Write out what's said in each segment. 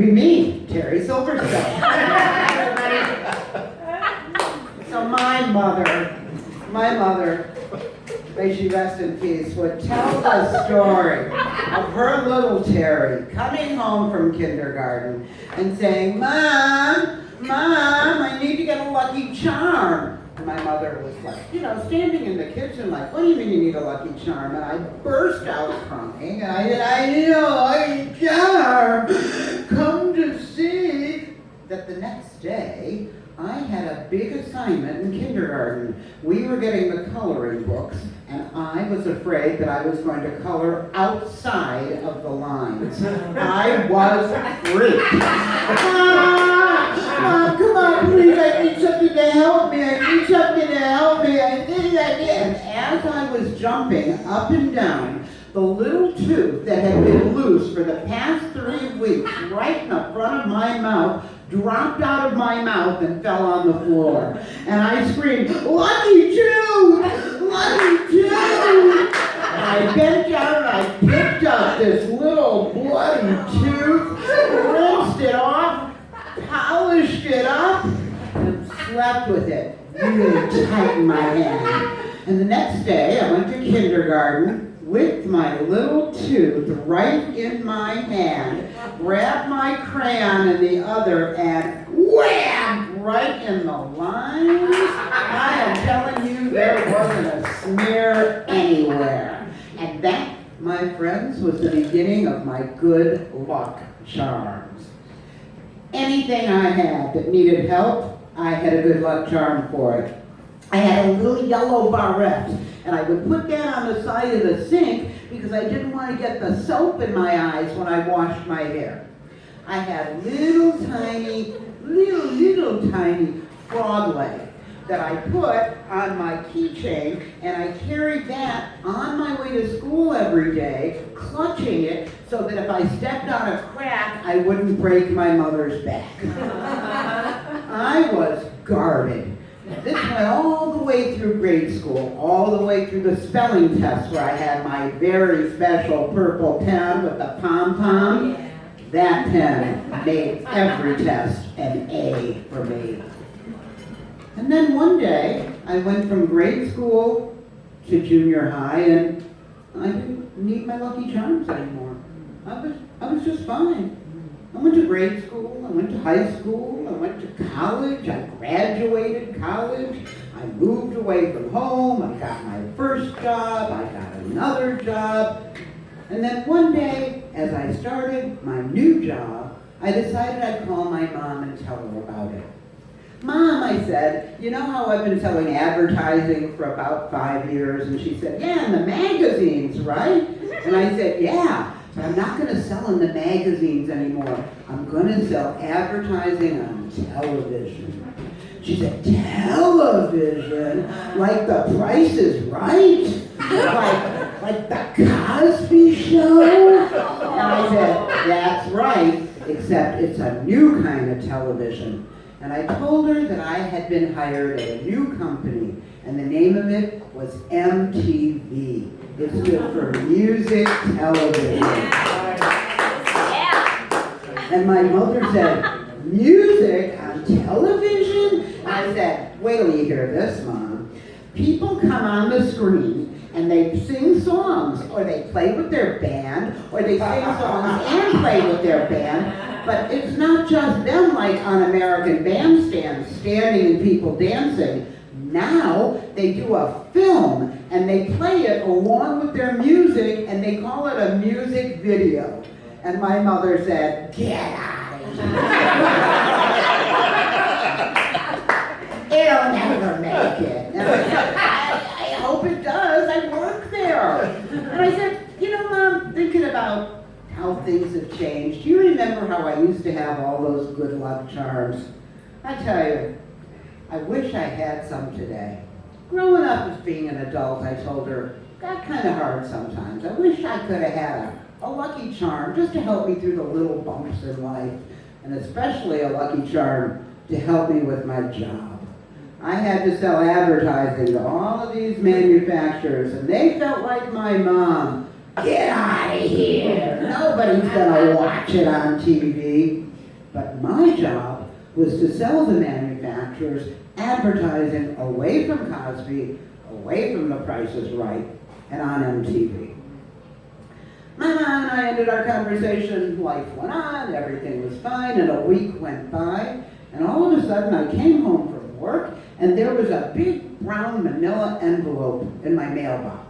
be me, Terri Silverstone. So my mother, may she rest in peace, would tell the story of her little Terri coming home from kindergarten and saying, Mom, I need to get a Lucky Charm. And my mother was like, standing in the kitchen like, what do you mean you need a Lucky Charm? And I burst out crying, and I said, I need a Lucky Charm. Come to see that the next day, I had a big assignment in kindergarten. We were getting the coloring books, and I was afraid that I was going to color outside of the lines. I was freaked. Mom, come on, please, I need something to help me. And as I was jumping up and down, the little tooth that had been loose for the past 3 weeks right in the front of my mouth dropped out of my mouth and fell on the floor. And I screamed, Lucky tooth! Lucky tooth! And I bent down and I picked up this little bloody tooth, rinsed it off, polished it up, and slept with it really tight in my hand. And the next day I went to kindergarten with my little tooth right in my hand, grabbed my crayon in the other, and wham! Right in the lines. I am telling you, there wasn't a smear anywhere. And that, my friends, was the beginning of my good luck charms. Anything I had that needed help, I had a good luck charm for it. I had a little yellow barrette, and I would put that on the side of the sink because I didn't want to get the soap in my eyes when I washed my hair. I had little tiny frog leg that I put on my keychain, and I carried that on my way to school every day, clutching it so that if I stepped on a crack, I wouldn't break my mother's back. I was guarded. This went all the way through grade school, all the way through the spelling test where I had my very special purple pen with the pom-pom. Yeah. That pen made every test an A for me. And then one day, I went from grade school to junior high, and I didn't need my Lucky Charms anymore. I was just fine. I went to grade school, I went to high school, I went to college, I graduated college, I moved away from home, I got my first job, I got another job, and then one day, as I started my new job, I decided I'd call my mom and tell her about it. Mom, I said, you know how I've been selling advertising for about 5 years? And she said, yeah, in the magazines, right? And I said, yeah. But I'm not going to sell in the magazines anymore. I'm going to sell advertising on television. She said, television? Like The Price is Right? Like The Cosby Show? And I said, that's right, except it's a new kind of television. And I told her that I had been hired at a new company, and the name of it was MTV. It stood for Music Television. Yeah. And my mother said, music on television? And I said, wait till you hear this, Mom. People come on the screen and they sing songs, or they play with their band, or they sing songs and play with their band. But it's not just them like on American Bandstand, standing and people dancing. Now they do a film and they play it along with their music, and they call it a music video. And my mother said, get out of here. It'll never make it. And I said, I hope it does. I work there. And I said, Mom, thinking about how things have changed, do you remember how I used to have all those good luck charms? I tell you, I wish I had some today. Growing up as being an adult, I told her, got kind of hard sometimes. I wish I could have had a Lucky Charm just to help me through the little bumps in life, and especially a Lucky Charm to help me with my job. I had to sell advertising to all of these manufacturers, and they felt like my mom. Get out of here! Nobody Nobody's gonna watch it on TV. But my job was to sell the manufacturers advertising away from Cosby, away from The Price is Right, and on MTV. My mom and I ended our conversation, life went on, everything was fine, and a week went by, and all of a sudden I came home from work, and there was a big brown manila envelope in my mailbox.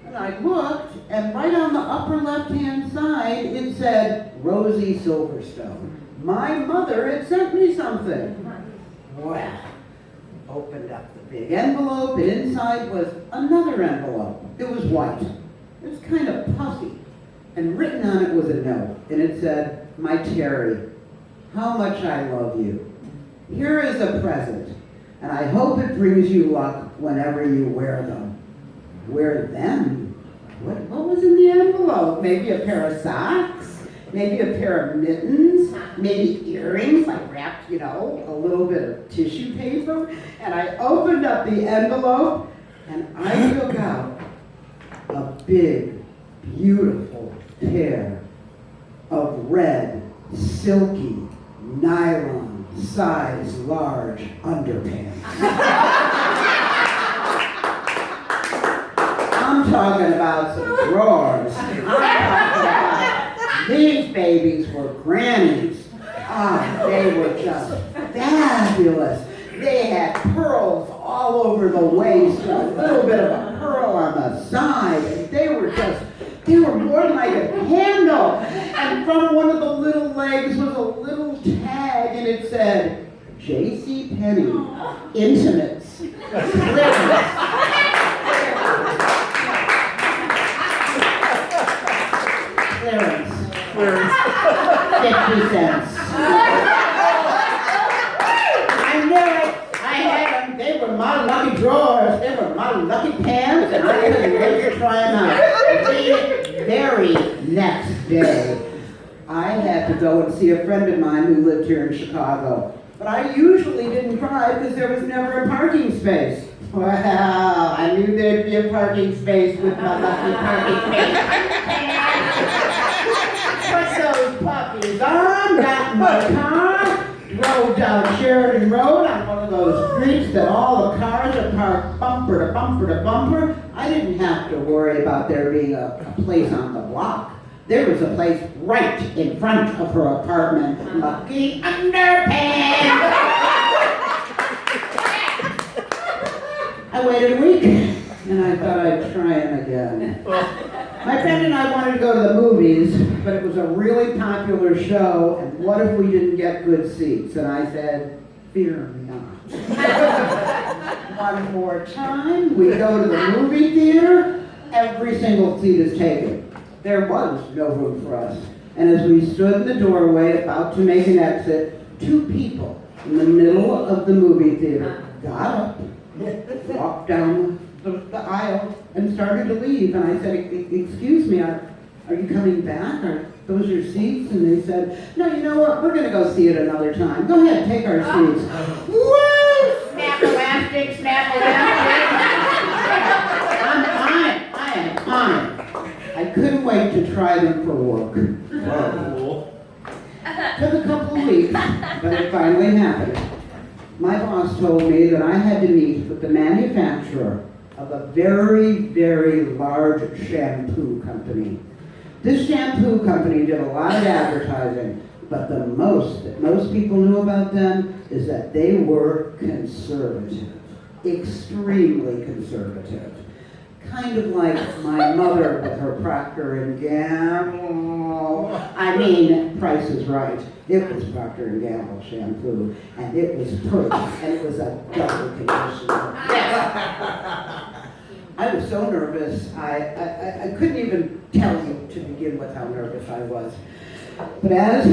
And I looked, and right on the upper left-hand side, it said, Rosie Silverstone. My mother had sent me something. Well, opened up the big envelope, and inside was another envelope. It was white. It was kind of puffy. And written on it was a note, and it said, My Terri, how much I love you. Here is a present, and I hope it brings you luck whenever you wear them. Wear them? What was in the envelope? Maybe a pair of socks? Maybe a pair of mittens? Maybe earrings, like wrapped, a little bit of tissue paper? And I opened up the envelope, and I took out a big, beautiful pair of red, silky, nylon, size large underpants. I'm talking about some drawers. I'm talking about these babies were grannies. They were just fabulous. They had pearls all over the waist, a little bit of a pearl on the side, and they were more than I could handle. And from one of the little legs was a little tag, and it said, J.C. Penney, Intimates, Clearance. Clearance. 50 cents. I knew it. I had them. They were my lucky drawers. They were my lucky pants, and I couldn't wait to try them out. The very next day, I had to go and see a friend of mine who lived here in Chicago. But I usually didn't drive because there was never a parking space. Well, I knew there'd be a parking space with my lucky parking space. Put those puppies on, got in my car, drove down Sheridan Road on one of those streets that all the cars are parked bumper to bumper to bumper. I didn't have to worry about there being a place on the block. There was a place right in front of her apartment. Lucky underpants! I waited a week, and I thought I'd try him again. My friend and I wanted to go to the movies, but it was a really popular show, and what if we didn't get good seats? And I said, fear not. One more time, we go to the movie theater, every single seat is taken. There was no room for us. And as we stood in the doorway about to make an exit, two people in the middle of the movie theater got up, walked down the aisle, and started to leave. And I said, excuse me, are you coming back? Are those your seats? And they said, no, you know what? We're going to go see it another time. Go ahead, take our seats. Woo! Snap elastic, snap elastic. I'm on it. I am on it. I couldn't wait to try them for work. Took a couple of weeks, but it finally happened. My boss told me that I had to meet with the manufacturer of a very, very large shampoo company. This shampoo company did a lot of advertising, but the most that most people knew about them is that they were conservative, extremely conservative. Kind of like my mother with her Procter & Gamble. I mean, Price is Right. It was Procter & Gamble shampoo, and it was perfect, and it was a double conditioner. I was so nervous, I couldn't even tell you to begin with how nervous I was. But as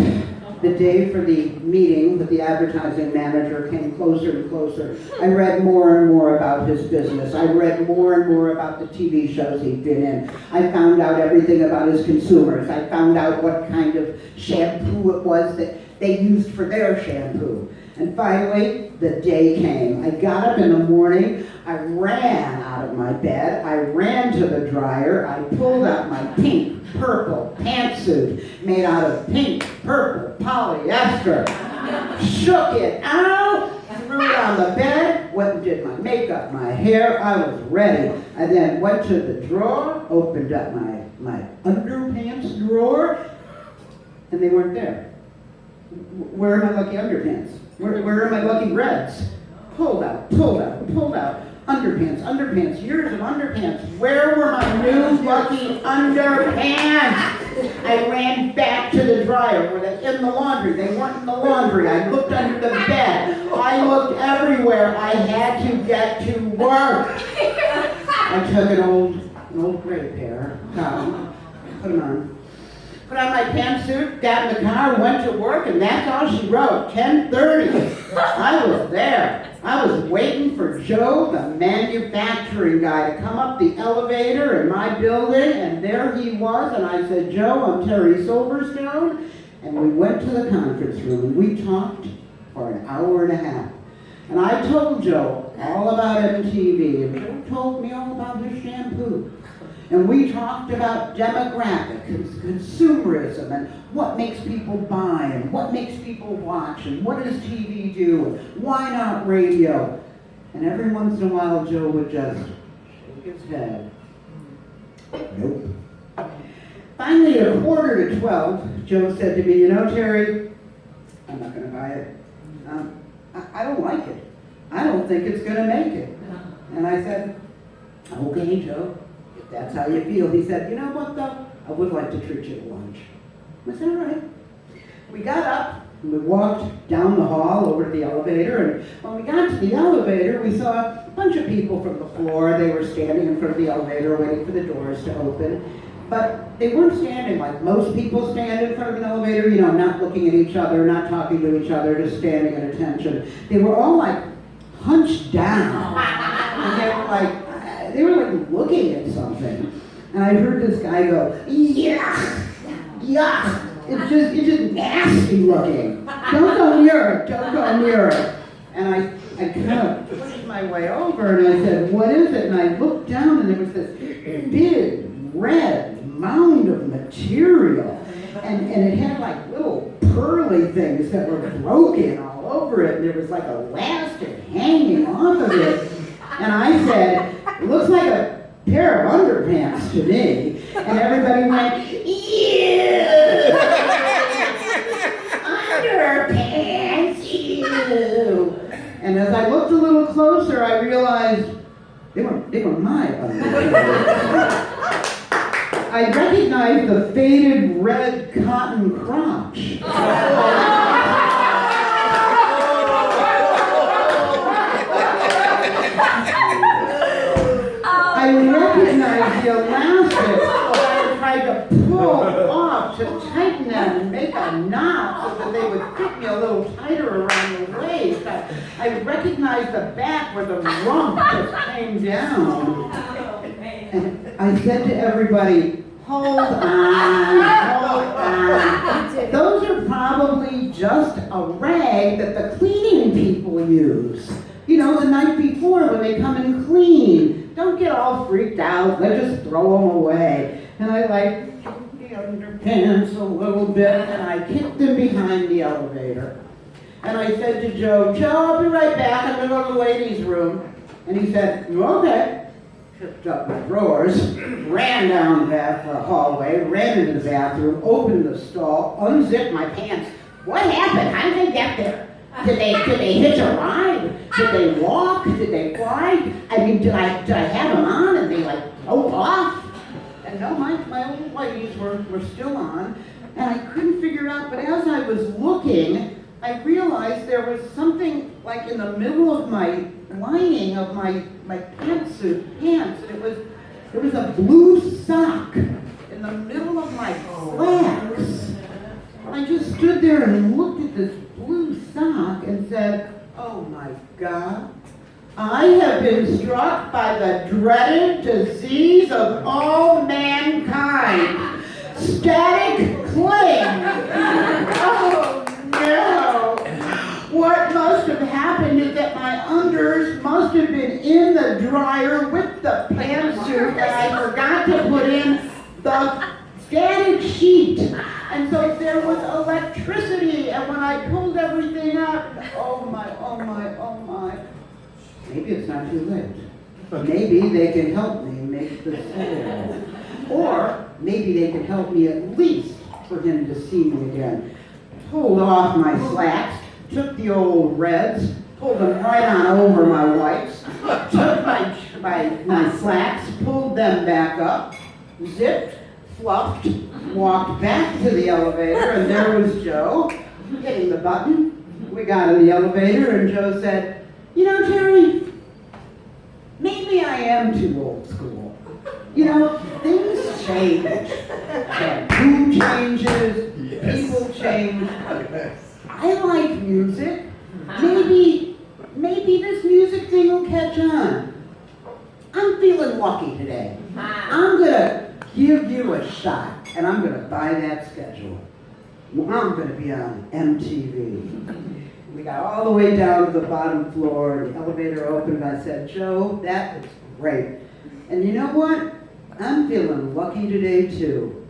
the day for the meeting with the advertising manager came closer and closer, I read more and more about his business. I read more and more about the TV shows he'd been in. I found out everything about his consumers. I found out what kind of shampoo it was that they used for their shampoo. And finally, the day came. I got up in the morning, I ran out of my bed, I ran to the dryer, I pulled out my pink, purple pantsuit made out of pink, purple polyester, shook it out, threw it on the bed, went and did my makeup, my hair, I was ready. I then went to the drawer, opened up my underpants drawer, and they weren't there. Where are my lucky underpants? Where are my lucky reds? Pulled out. Underpants, years of underpants. Where were my new lucky underpants? I ran back to the dryer. Were they in the laundry? They weren't in the laundry. I looked under the bed. I looked everywhere. I had to get to work. I took an old gray pair, put them on. Put on my pantsuit, got in the car, went to work, and that's all she wrote, 10:30. I was there. I was waiting for Joe, the manufacturing guy, to come up the elevator in my building, and there he was, and I said, Joe, I'm Terri Silverstone, and we went to the conference room, and we talked for an hour and a half. And I told Joe all about MTV, and Joe told me all about his shampoo. And we talked about demographics, consumerism, and what makes people buy, and what makes people watch, and what does TV do, and why not radio? And every once in a while, Joe would just shake his head. Nope. Finally, at 11:45, Joe said to me, you know, Terri, I'm not going to buy it. I don't like it. I don't think it's going to make it. And I said, okay, Joe. That's how you feel. He said, you know what though? I would like to treat you to lunch. I said, all right. We got up and we walked down the hall over to the elevator, and when we got to the elevator, we saw a bunch of people from the floor. They were standing in front of the elevator waiting for the doors to open. But they weren't standing like most people stand in front of an elevator, you know, not looking at each other, not talking to each other, just standing at attention. They were all like hunched down. And they were like looking at something. And I heard this guy go, yeah. It's just nasty looking. Don't go near it. And I kind of pushed my way over and I said, what is it? And I looked down and there was this big red mound of material. And it had like little pearly things that were broken all over it. And there was like elastic hanging off of it. And I said, it looks like a pair of underpants to me. And everybody went, ew! Underpants, ew! And as I looked a little closer, I realized they were my underpants. I recognized the faded red cotton crotch. I recognized the elastic that I tried to pull off to tighten them and make a knot so that they would fit me a little tighter around the waist. I recognized the back where the rump just came down. And I said to everybody, hold on. Those are probably just a rag that the cleaning people use. You know, the night before when they come and clean. Don't get all freaked out. Let's just throw them away. And I took the underpants a little bit and I kicked them behind the elevator. And I said to Joe, I'll be right back. I'm going to go to the ladies' room. And he said, okay. Picked up my drawers, ran down the hallway, ran into the bathroom, opened the stall, unzipped my pants. What happened? How did they get there? Did they hitch a ride? Did they walk? Did they fly? I mean, did I have them on and they drove off? And no, my old ladies were still on, and I couldn't figure it out. But as I was looking, I realized there was something like in the middle of my lining of my pantsuit pants, and there was a blue sock in the middle of my slacks. I just stood there and looked at this blue sock and said, oh my God, I have been struck by the dreaded disease of all mankind, static cling. Oh no, what must in the dryer with the pantsuit, and I forgot to put in the static sheet. And so there was electricity, and when I pulled everything up, oh my, oh my, oh my. Maybe it's not too late. Maybe they can help me make the sale. Or maybe they can help me at least for him to see me again. Pulled off my slacks, took the old reds, pulled them right on over my whites, took my slacks, pulled them back up, zipped, fluffed, walked back to the elevator, and there was Joe, hitting the button. We got in the elevator, and Joe said, "You know, Terri, maybe I am too old school. You know, things change. Shampoo changes, people change. I like music. Maybe this music thing will catch on. I'm feeling lucky today. I'm gonna give you a shot, and I'm gonna buy that schedule. I'm gonna be on MTV." We got all the way down to the bottom floor, and the elevator opened, and I said, "Joe, that is great. And you know what? I'm feeling lucky today, too."